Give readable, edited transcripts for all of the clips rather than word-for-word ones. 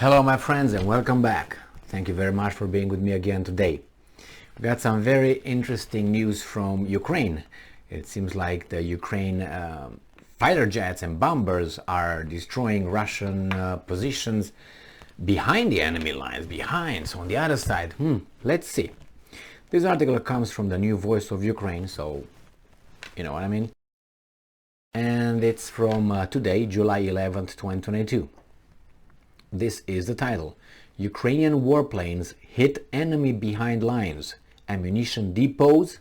Hello my friends and welcome back. Thank you very much for being with me again today. We got some very interesting news from Ukraine. It seems like the Ukraine fighter jets and bombers are destroying Russian positions behind the enemy lines, so on the other side. Let's see. This article comes from the New Voice of Ukraine, so you know what I mean. And it's from today, July 11th, 2022. This is the title. Ukrainian warplanes hit enemy behind lines, ammunition depots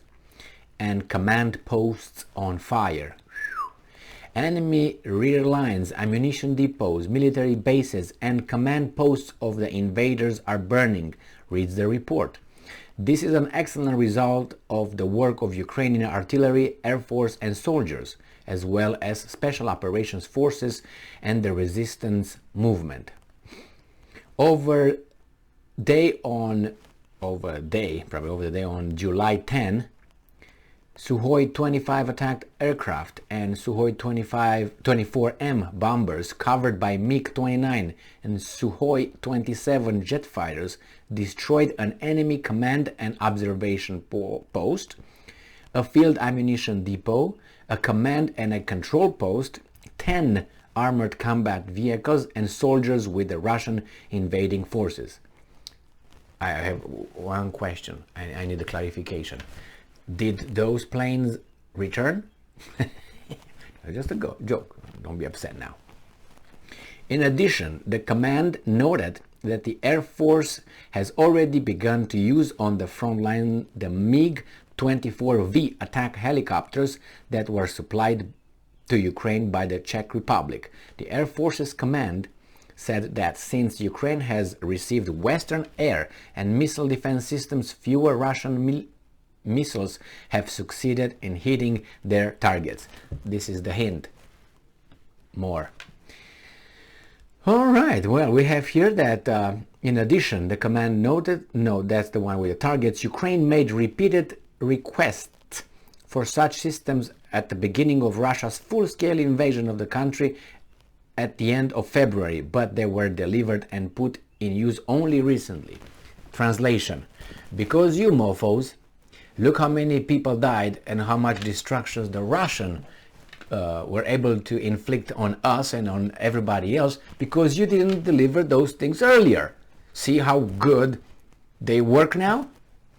and command posts on fire. Enemy rear lines, ammunition depots, military bases and command posts of the invaders are burning, reads the report. This is an excellent result of the work of Ukrainian artillery, air force and soldiers, as well as special operations forces and the resistance movement. Over the day on July 10, Sukhoi 25 attacked aircraft and Sukhoi 24M bombers covered by MiG-29 and Sukhoi 27 jet fighters destroyed an enemy command and observation post, a field ammunition depot, a command and a control post, 10 armored combat vehicles and soldiers with the Russian invading forces. I have one question. I need a clarification. Did those planes return? Just a joke. Don't be upset now. In addition, the command noted that the Air Force has already begun to use on the front line the MiG-24V attack helicopters that were supplied to Ukraine by the Czech Republic. The Air Force's command said that since Ukraine has received Western air and missile defense systems, fewer Russian missiles have succeeded in hitting their targets. This is the hint. More. All right, well, we have here that in addition, the command noted, no, that's the one with the targets, Ukraine made repeated requests for such systems at the beginning of Russia's full-scale invasion of the country at the end of February, but they were delivered and put in use only recently. Translation: because you mofos, look how many people died and how much destruction the Russians were able to inflict on us and on everybody else because you didn't deliver those things earlier. See how good they work now?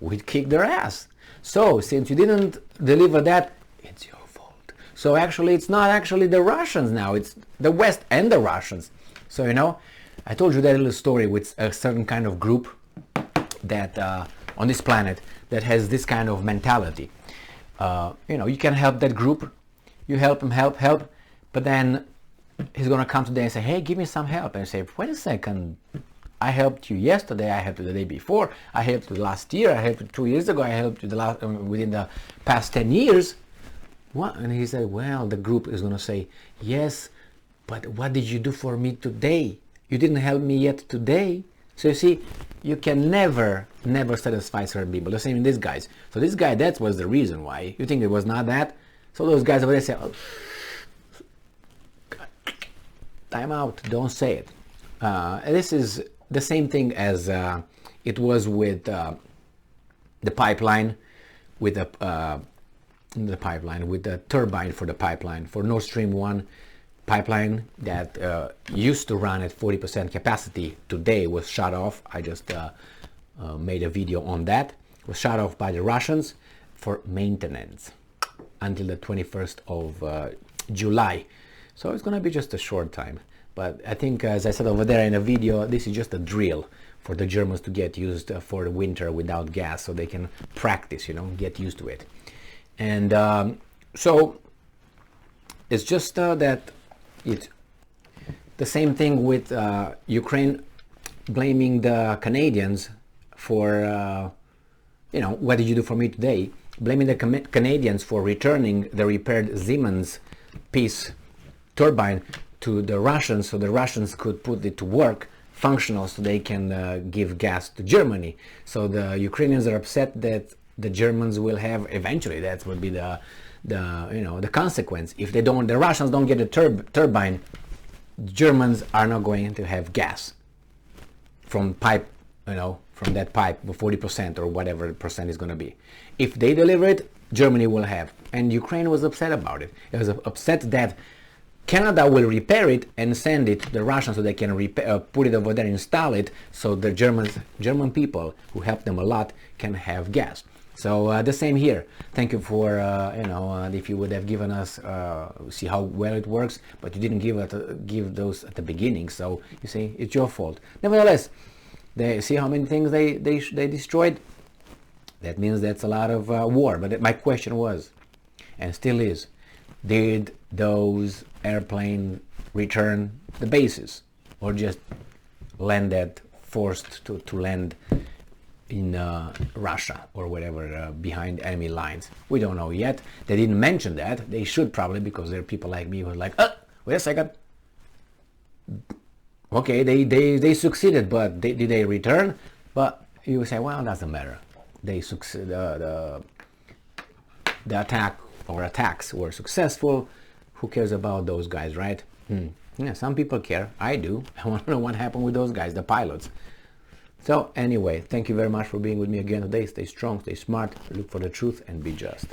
We'd kick their ass. So, since you didn't deliver that, it's your fault. So actually, it's not actually the Russians now, it's the West and the Russians. So, you know, I told you that little story with a certain kind of group that on this planet that has this kind of mentality. You know, you can help that group, you help him, help, but then he's gonna come today and say, hey, give me some help. And I say, wait a second. I helped you yesterday, I helped you the day before, I helped you last year, I helped you 2 years ago, I helped you within the past 10 years. What? And he said, well, the group is going to say, yes, but what did you do for me today? You didn't help me yet today. So you see, you can never satisfy certain people. The same in these guys. So this guy, that was the reason why. You think it was not that? So those guys over there say, oh, time out, don't say it. This is the same thing as it was with the pipeline, with the turbine for the pipeline for Nord Stream 1 pipeline that used to run at 40% capacity. Today was shut off. I just made a video on that. It was shut off by the Russians for maintenance until the 21st of July. So it's going to be just a short time. But I think, as I said over there in a video, this is just a drill for the Germans to get used for the winter without gas, so they can practice, you know, get used to it. And so it's just that it's the same thing with Ukraine blaming the Canadians for, you know, what did you do for me today? Blaming the Canadians for returning the repaired Siemens piece turbine to the Russians, so the Russians could put it to work, functional, so they can give gas to Germany. So the Ukrainians are upset that the Germans will have eventually. That would be the consequence. If they don't, the Russians don't get a turbine, Germans are not going to have gas. from pipe, from that pipe, 40% or whatever percent is going to be. If they deliver it, Germany will have. And Ukraine was upset about it. It was upset that Canada will repair it and send it to the Russians so they can put it over there, install it, so the German people who help them a lot can have gas. So the same here. Thank you for if you would have given us see how well it works, but you didn't give those at the beginning. So you see, it's your fault. Nevertheless, they see how many things they destroyed. That means that's a lot of war. But my question was, and still is, did those airplanes return the bases, or just landed, forced to land in Russia or whatever, behind enemy lines? We don't know yet. They didn't mention that. They should probably, because there are people like me who are like, wait a second. Okay, they succeeded, but did they return? But you say, well, it doesn't matter. They succeed. The attack or attacks were successful. Who cares about those guys, right? Yeah, some people care. I do. I want to know what happened with those guys, the pilots. So anyway, thank you very much for being with me again today. Stay strong, stay smart, look for the truth, and be just.